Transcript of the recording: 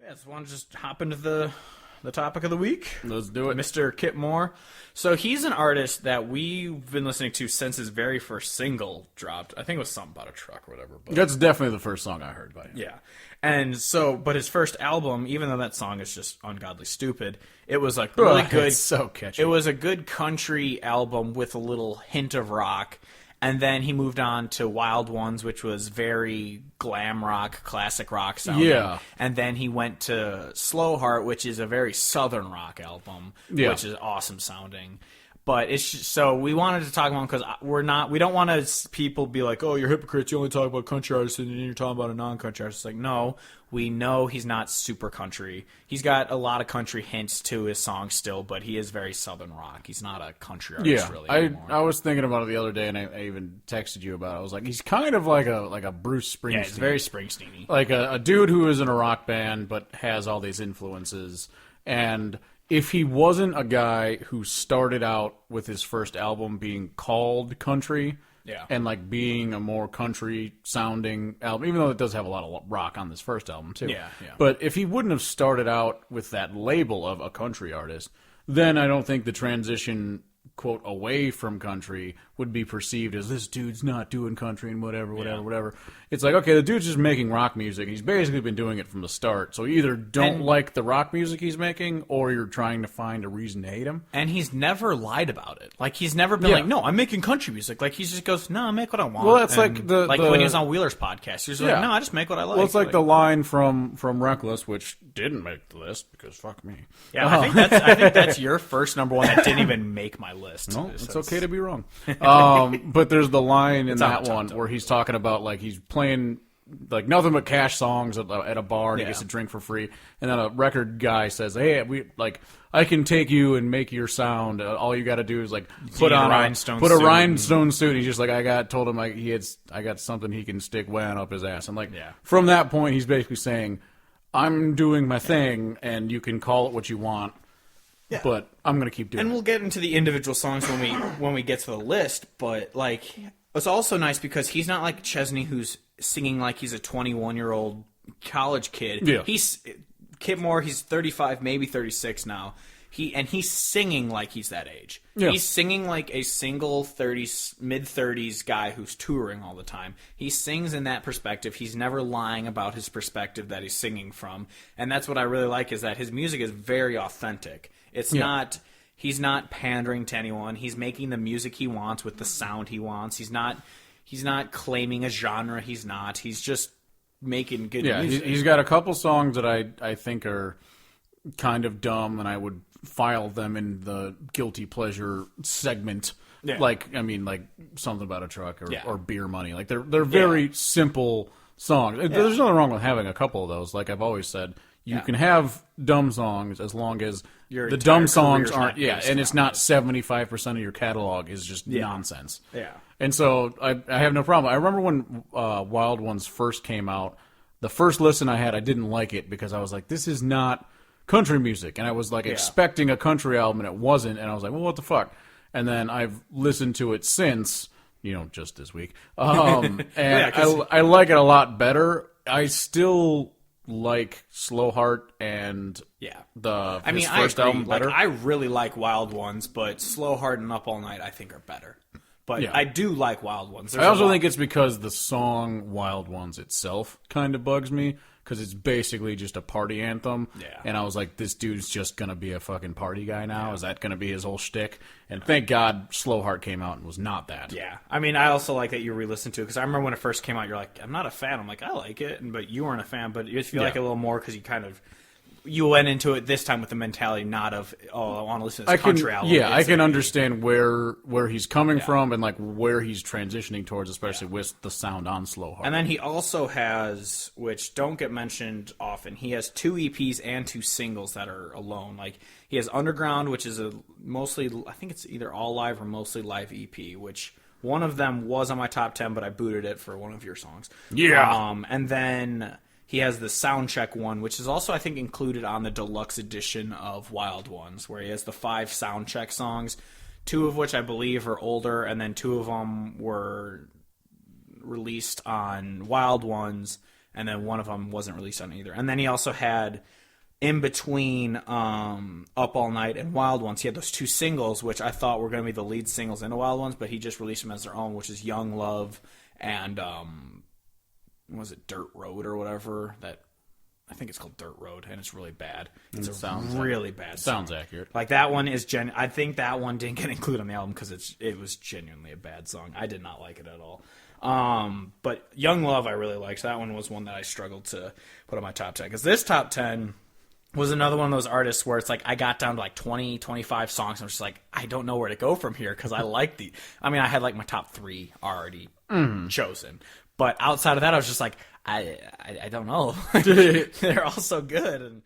Yeah, so want to just hop into the topic of the week? Let's do it. Mr. Kip Moore. So he's an artist that we've been listening to since his very first single dropped. I think it was something about a truck or whatever. But That's definitely the first song I heard by him. yeah. And so, but his first album, even though that song is just ungodly stupid, it was like really good. It's so catchy. It was a good country album with a little hint of rock. And then he moved on to Wild Ones, which was very glam rock, classic rock sounding. Yeah. And then he went to Slow Heart, which is a very southern rock album, which is awesome sounding. But it's just, so we wanted to talk about him because we don't want to people be like, oh, you're hypocrites. You only talk about country artists and then you're talking about a non-country artist. It's like, no, we know he's not super country. He's got a lot of country hints to his songs still, but he is very southern rock. He's not a country artist really anymore. I was thinking about it the other day, and I even texted you about it. I was like, he's kind of like a Bruce Springsteen. Yeah, he's very Springsteen-y. Like a dude who is in a rock band but has all these influences. And if he wasn't a guy who started out with his first album being called country, and like being a more country sounding album, even though it does have a lot of rock on this first album too. Yeah. But if he wouldn't have started out with that label of a country artist, then I don't think the transition, quote, away from country would be perceived as this dude's not doing country and whatever. It's like, okay, the dude's just making rock music. He's basically been doing it from the start. So you either don't like the rock music he's making, or you're trying to find a reason to hate him. And he's never lied about it. Like, he's never been like, no, I'm making country music. Like, he just goes, no, I make what I want. Well, that's and like when he was on Wheeler's podcast. He was like, no, I just make what I like. Well, it's like the line from Reckless, which didn't make the list because fuck me. Yeah, I think that's your first number one that didn't even make my list. No, it's okay to be wrong. But there's the line in that one where he's talking about, like, he's playing like nothing but cash songs at a bar, and he gets a drink for free. And then a record guy says, "Hey, I can take you and make your sound. All you got to do is like put a rhinestone suit." He's just like, I got something he can stick wound up his ass. And like from that point, he's basically saying, I'm doing my thing, and you can call it what you want. Yeah. But I'm going to keep doing it. And we'll get into the individual songs when we get to the list, but like it's also nice because he's not like Chesney who's singing like he's a 21-year-old college kid. Yeah. He's Kip Moore, he's 35, maybe 36 now. He's singing like he's that age. Yeah. He's singing like a single mid-30s guy who's touring all the time. He sings in that perspective. He's never lying about his perspective that he's singing from. And that's what I really like, is that his music is very authentic. It's not... He's not pandering to anyone. He's making the music he wants with the sound he wants. He's not claiming a genre. He's not. He's just making good music. He's got a couple songs that I think are kind of dumb, and I would file them in the guilty pleasure segment. Yeah. Like something about a truck or beer money. Like they're very simple songs. Yeah. There's nothing wrong with having a couple of those. Like I've always said, you can have dumb songs as long as the dumb songs aren't. Yeah, and it's not 75% of your catalog is just nonsense. Yeah. And so I have no problem. I remember when Wild Ones first came out, the first listen I had, I didn't like it because I was like, this is not country music. And I was like expecting a country album, and it wasn't. And I was like, well, what the fuck? And then I've listened to it since, just this week. And I like it a lot better. I still like Slow Heart and his first album better. Like, I really like Wild Ones, but Slow Heart and Up All Night I think are better. But I do like Wild Ones. I also think it's because the song Wild Ones itself kind of bugs me, because it's basically just a party anthem. Yeah. And I was like, this dude's just going to be a fucking party guy now? Yeah. Is that going to be his whole shtick? And thank God Slow Heart came out and was not that. Yeah. I mean, I also like that you re-listened to it, because I remember when it first came out, you're like, I'm not a fan. I'm like, I like it. But you weren't a fan. But if you like it a little more, because you went into it this time with the mentality not of, I want to listen to this country album. Yeah, I can understand where he's coming from, and like where he's transitioning towards, especially with the sound on Slow Heart. And then he also has, which don't get mentioned often, he has 2 EPs and 2 singles that are alone. Like, he has Underground, which is mostly, I think it's either all live or mostly live EP, which one of them was on my top 10, but I booted it for one of your songs. Yeah. And then he has the Soundcheck one, which is also, I think, included on the deluxe edition of Wild Ones, where he has the 5 Soundcheck songs, 2 of which I believe are older, and then 2 of them were released on Wild Ones, and then one of them wasn't released on either. And then he also had, in between Up All Night and Wild Ones, he had those 2 singles, which I thought were going to be the lead singles into Wild Ones, but he just released them as their own, which is Young Love and, was it Dirt Road or whatever? I think it's called Dirt Road, and it's really bad. It's really bad song. Sounds accurate. Like, that one is I think that one didn't get included on the album because it was genuinely a bad song. I did not like it at all. But Young Love I really liked. That one was one that I struggled to put on my top 10. Because this top 10 was another one of those artists where it's like I got down to like 20, 25 songs, and I'm just like, I don't know where to go from here because I like the... I mean, I had like my top 3 already chosen. But outside of that, I was just like, I don't know. They're all so good. And